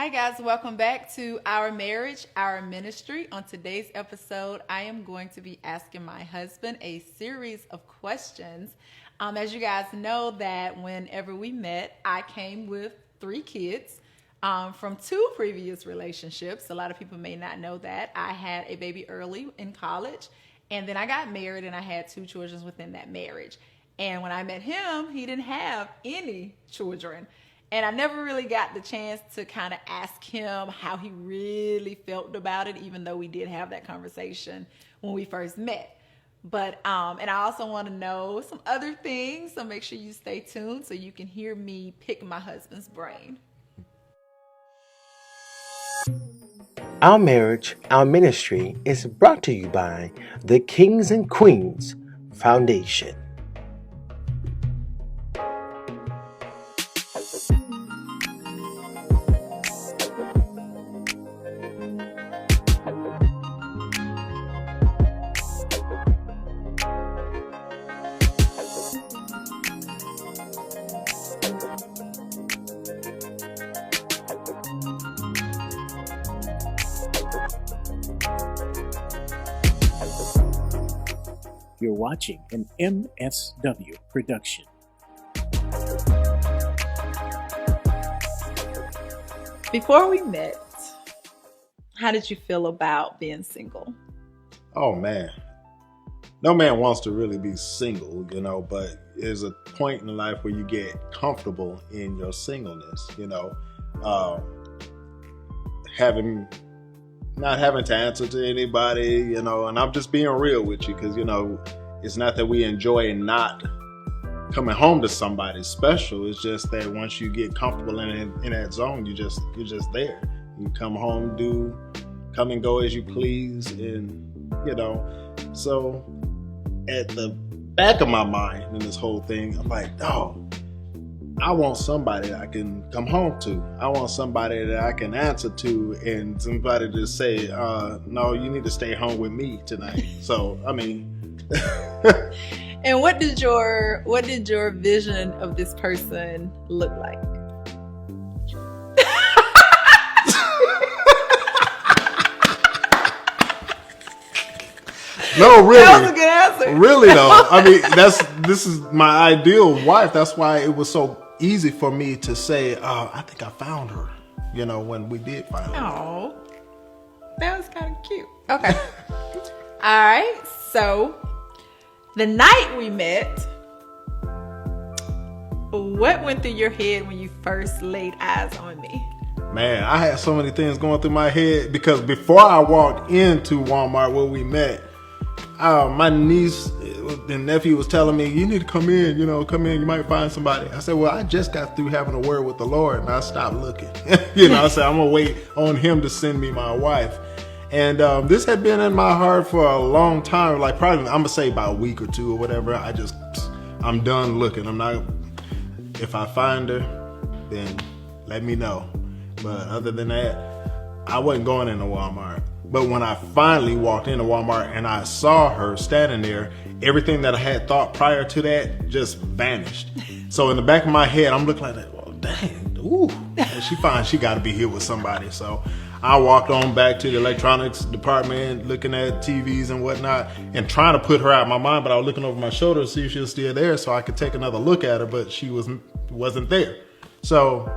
Hi guys, welcome back to Our Marriage, Our Ministry. On today's episode, I am going to be asking my husband a series of questions. As you guys know that whenever we met, I came with 3 kids from 2 previous relationships. A lot of people may not know that. I had a baby early in college, and then I got married and I had 2 children within that marriage. And when I met him, he didn't have any children. And I never really got the chance to kind of ask him how he really felt about it, even though we did have that conversation when we first met. But, and I also want to know some other things, so make sure you stay tuned so you can hear me pick my husband's brain. Our Marriage, Our Ministry is brought to you by the Kings and Queens Foundation. You're watching an MSW production. Before we met, how did you feel about being single? Oh man, no man wants to really be single, but there's a point in life where you get comfortable in your singleness, not having to answer to anybody, and I'm just being real with you because, it's not that we enjoy not coming home to somebody special. It's just that once you get comfortable in that zone, you're just there. You come home, come and go as you please, and so at the back of my mind in this whole thing, I'm like, I want somebody that I can come home to. I want somebody that I can answer to, and somebody to say, no, you need to stay home with me tonight. So, And what did your vision of this person look like? No, really. That was a good answer. Really though. This is my ideal wife. That's why it was so easy for me to say, I think I found her, when we did find her. Oh, that was kind of cute. Okay. All right. So the night we met, what went through your head when you first laid eyes on me? Man, I had so many things going through my head because before I walked into Walmart where we met, my niece and nephew was telling me, you need to come in, you might find somebody. I said, well, I just got through having a word with the Lord and I stopped looking. I said, I'm going to wait on him to send me my wife. And this had been in my heart for a long time, like probably, I'm going to say about a week or 2 or whatever. I'm done looking. If I find her, then let me know. But other than that, I wasn't going into Walmart. But when I finally walked into Walmart and I saw her standing there, everything that I had thought prior to that just vanished. So in the back of my head, I'm looking like that. Well, dang, ooh, she fine. She got to be here with somebody. So I walked on back to the electronics department, looking at TVs and whatnot, and trying to put her out of my mind. But I was looking over my shoulder to see if she was still there, so I could take another look at her. But she wasn't there. So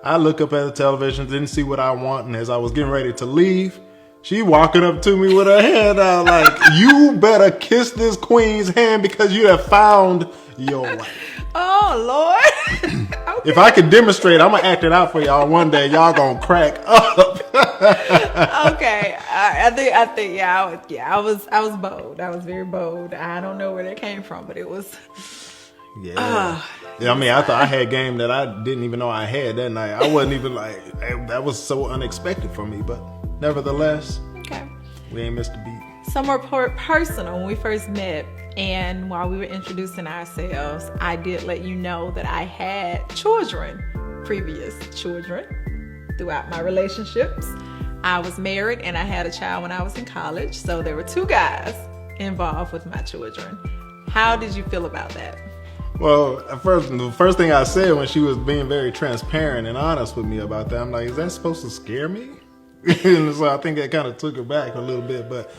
I look up at the television, didn't see what I want, and as I was getting ready to leave, she walking up to me with her hand out like, you better kiss this queen's hand because you have found your wife. Oh, Lord. Okay. If I could demonstrate, I'm going to act it out for y'all one day. Y'all going to crack up. Okay. I think, I was bold. I was very bold. I don't know where that came from, but it was. Yeah. I thought I had game that I didn't even know I had that night. I wasn't even that was so unexpected for me, but nevertheless, okay, we ain't missed a beat. Some more personal. When we first met and while we were introducing ourselves, I did let you know that I had previous children throughout my relationships. I was married and I had a child when I was in college, so there were 2 guys involved with my children. How did you feel about that? Well, the first thing I said when she was being very transparent and honest with me about that, I'm like, is that supposed to scare me? And so I think that kind of took her back a little bit, but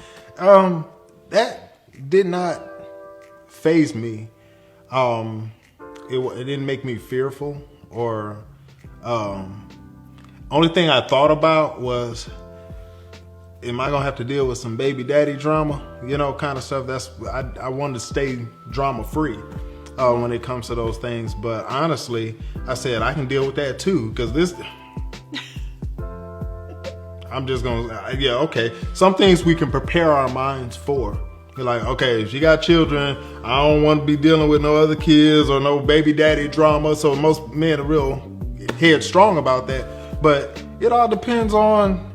that did not faze me. It didn't make me fearful or only thing I thought about was, am I gonna have to deal with some baby daddy drama, kind of stuff. I wanted to stay drama free when it comes to those things, but honestly I said I can deal with that too, because this I'm just gonna, okay, some things we can prepare our minds for. You're like, okay, if you got children, I don't want to be dealing with no other kids or no baby daddy drama. So most men are real headstrong about that, but it all depends on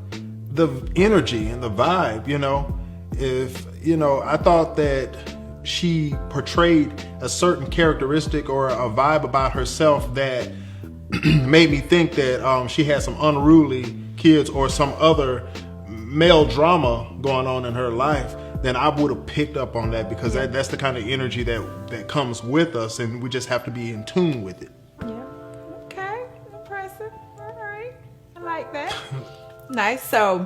the energy and the vibe. If I thought that she portrayed a certain characteristic or a vibe about herself that made me think that she had some unruly kids or some other male drama going on in her life, then I would have picked up on that, because that's the kind of energy that comes with us, and we just have to be in tune with it. Yeah. Okay. Impressive. All right. I like that. Nice. So,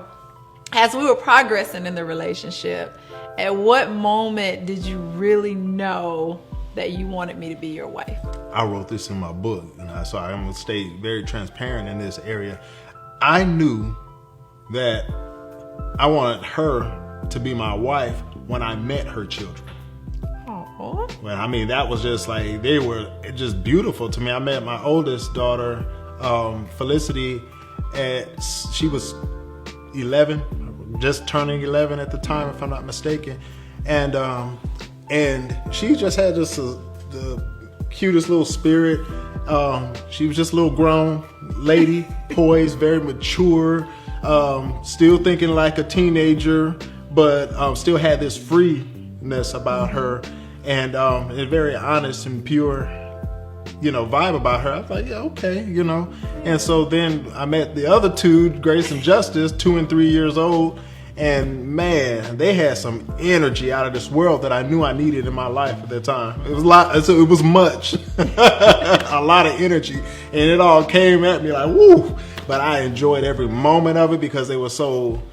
as we were progressing in the relationship, at what moment did you really know that you wanted me to be your wife? I wrote this in my book, and so I'm going to stay very transparent in this area. I knew that I wanted her to be my wife when I met her children. Oh. Well, I mean, that was just like, they were just beautiful to me. I met my oldest daughter, Felicity, she was 11, just turning 11 at the time, if I'm not mistaken. And she just had the cutest little spirit. She was just a little grown lady, poised, very mature, still thinking like a teenager, but still had this freeness about her, and a very honest and pure, vibe about her. I was like, yeah, okay, And so then I met the other two, Grace and Justice, 2 and 3 years old, and man, they had some energy out of this world that I knew I needed in my life at that time. It was a lot, so it was much, a lot of energy, and it all came at me like, woo! But I enjoyed every moment of it because they were so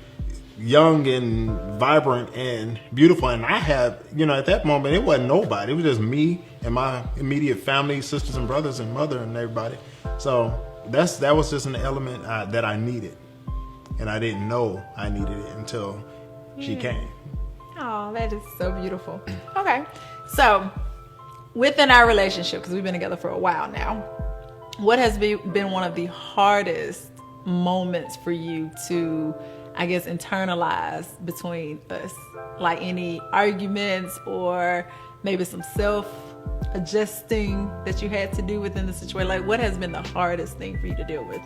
young and vibrant and beautiful. And I had, at that moment, it wasn't nobody. It was just me and my immediate family, sisters and brothers and mother and everybody. So that was just an element that I needed. And I didn't know I needed it until she came. Oh, that is so beautiful. Okay. So within our relationship, because we've been together for a while now, what has been one of the hardest moments for you to, I guess, internalize between us? Like any arguments or maybe some self-adjusting that you had to do within the situation? Like, what has been the hardest thing for you to deal with?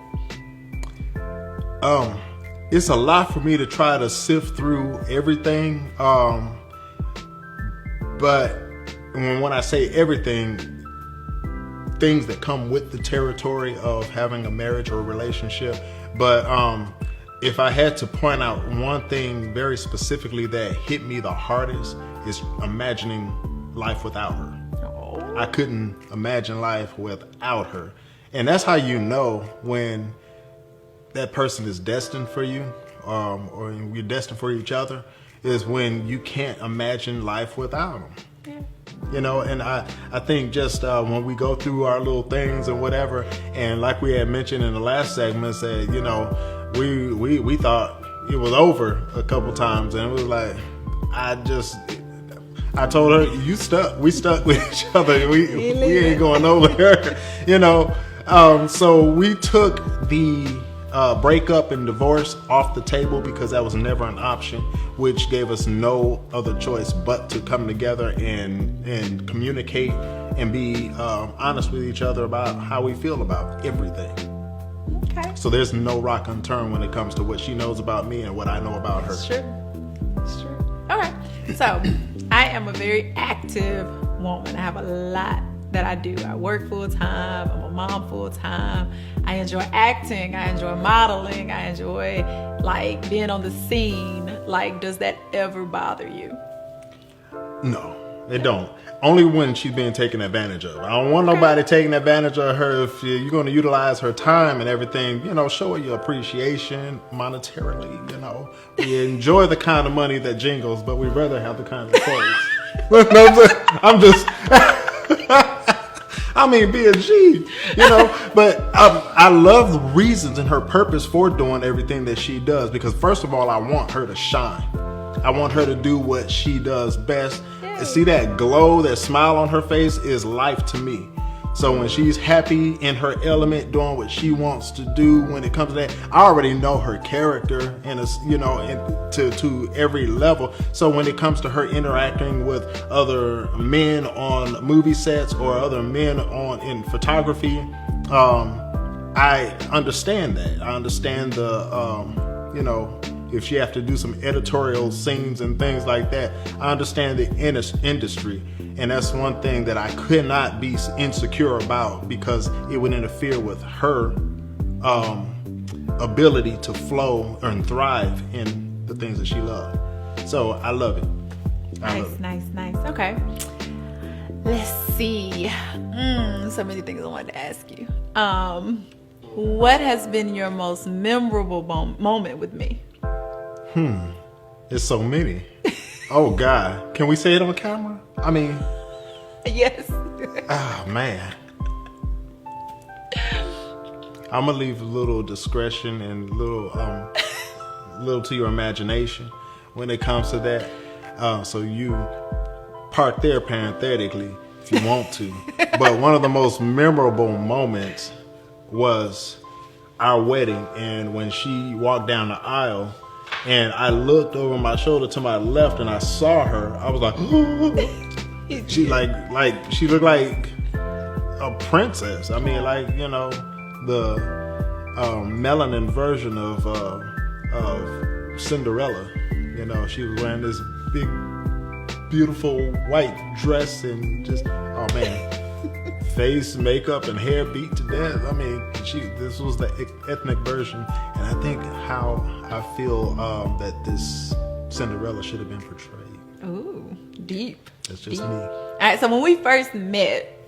It's a lot for me to try to sift through everything. But when I say everything, things that come with the territory of having a marriage or a relationship. But if I had to point out one thing very specifically that hit me the hardest, is imagining life without her. Oh. I couldn't imagine life without her. And that's how you know when that person is destined for you, or you're destined for each other, is when you can't imagine life without them. Yeah. And I think just when we go through our little things and whatever, and like we had mentioned in the last segment, said, we thought it was over a couple times, and it was like, I told her, we stuck with each other. We ain't going nowhere, So we took the breakup and divorce off the table because that was never an option, which gave us no other choice but to come together and communicate and be honest with each other about how we feel about everything. Okay. So there's no rock unturned when it comes to what she knows about me and what I know about her. It's true. It's true. Okay. So I am a very active woman. I have a lot that I do. I work full time. I'm a mom full time. I enjoy acting. I enjoy modeling. I enjoy being on the scene. Does that ever bother you? No, it don't. only when she's being taken advantage of. I don't want nobody taking advantage of her. If you're going to utilize her time and everything, show her your appreciation monetarily. We enjoy the kind of money that jingles, but we'd rather have the kind of clothes. I'm just, be a G, but I love the reasons and her purpose for doing everything that she does, because first of all, I want her to shine. I want her to do what she does best. And see that glow, that smile on her face is life to me. So when she's happy in her element, doing what she wants to do, when it comes to that, I already know her character and to every level. So when it comes to her interacting with other men on movie sets or other men in photography, I understand that. I understand if she have to do some editorial scenes and things like that, I understand the industry. And that's one thing that I could not be insecure about, because it would interfere with her ability to flow and thrive in the things that she loves. So I love it. Nice. Okay. Let's see. So many things I wanted to ask you. What has been your most memorable moment with me? It's so many. Oh God, can we say it on camera? Yes. Oh man, I'm gonna leave a little discretion and little to your imagination when it comes to that. So you park there parenthetically if you want to. But one of the most memorable moments was our wedding, and when she walked down the aisle. And I looked over my shoulder to my left, and I saw her. I was like, she she looked like a princess. The melanin version of Cinderella. She was wearing this big, beautiful white dress and just, oh man, face, makeup, and hair beat to death. This was the ethnic version, and I think how I feel that this Cinderella should have been portrayed. Ooh, deep. That's just me. All right, so when we first met,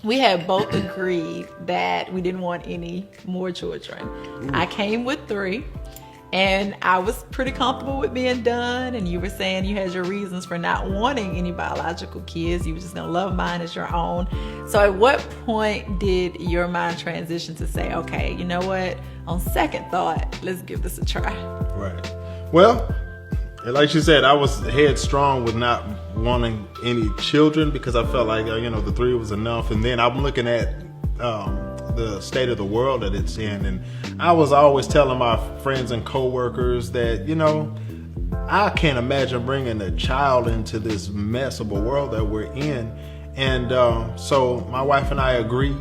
we had both agreed that we didn't want any more children. Ooh. I came with 3. And I was pretty comfortable with being done. And you were saying you had your reasons for not wanting any biological kids. You were just going to love mine as your own. So at what point did your mind transition to say, okay, you know what? On second thought, let's give this a try. Right. Well, like she said, I was headstrong with not wanting any children because I felt like, the 3 was enough. And then I'm looking at the state of the world that it's in, and I was always telling my friends and coworkers that I can't imagine bringing a child into this mess of a world that we're in. And so my wife and I agreed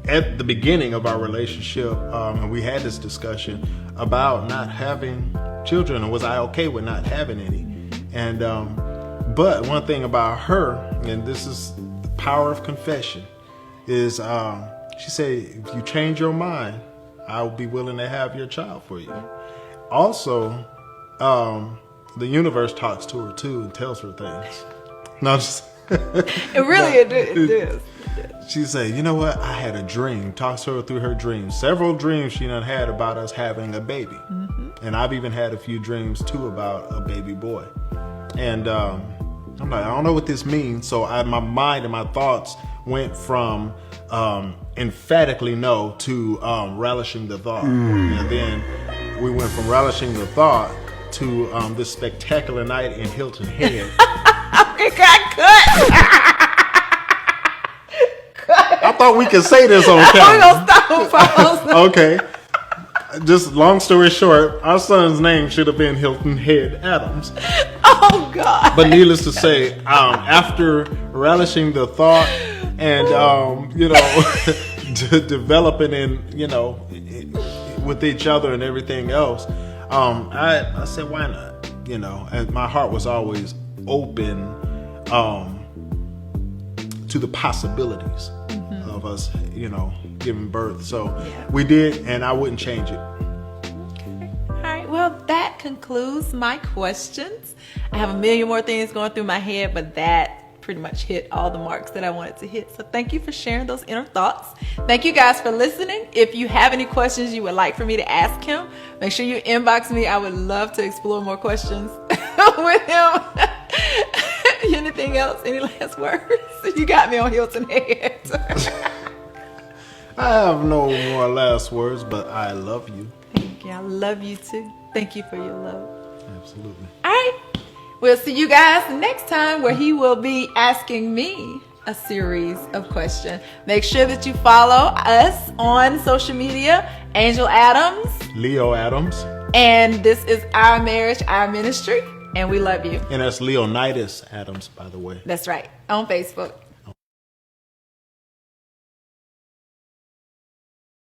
at the beginning of our relationship, and we had this discussion about not having children, and was I okay with not having any. And but one thing about her, and this is the power of confession, is she said, if you change your mind, I'll be willing to have your child for you. Also, the universe talks to her too and tells her things. No, just it is. She said, you know what? I had a dream. Talks to her through her dreams. Several dreams she done had about us having a baby. Mm-hmm. And I've even had a few dreams too about a baby boy. And I'm like, I don't know what this means. So my mind and my thoughts went from emphatically no to relishing the thought. And then we went from relishing the thought to this spectacular night in Hilton Head. It got cut. I thought we could say this on camera. We're gonna stop. Okay. Just long story short, our son's name should have been Hilton Head Adams. Oh God! But needless to say, after relishing the thought and developing in with each other and everything else, I said, why not? And my heart was always open to the possibilities of us, giving birth. So we did, and I wouldn't change it. Okay. All right. Well, that concludes my questions. I have a million more things going through my head, but that pretty much hit all the marks that I wanted to hit. So thank you for sharing those inner thoughts. Thank you guys for listening. If you have any questions you would like for me to ask him, make sure you inbox me. I would love to explore more questions with him. Anything else? Any last words? You got me on Hilton Head. I have no more last words, but I love you. Thank you. I love you too. Thank you for your love. Absolutely. All right. We'll see you guys next time where he will be asking me a series of questions. Make sure that you follow us on social media, Angel Adams. Leo Adams. And this is Our Marriage, Our Ministry. And we love you. And that's Leonidas Adams, by the way. That's right. On Facebook.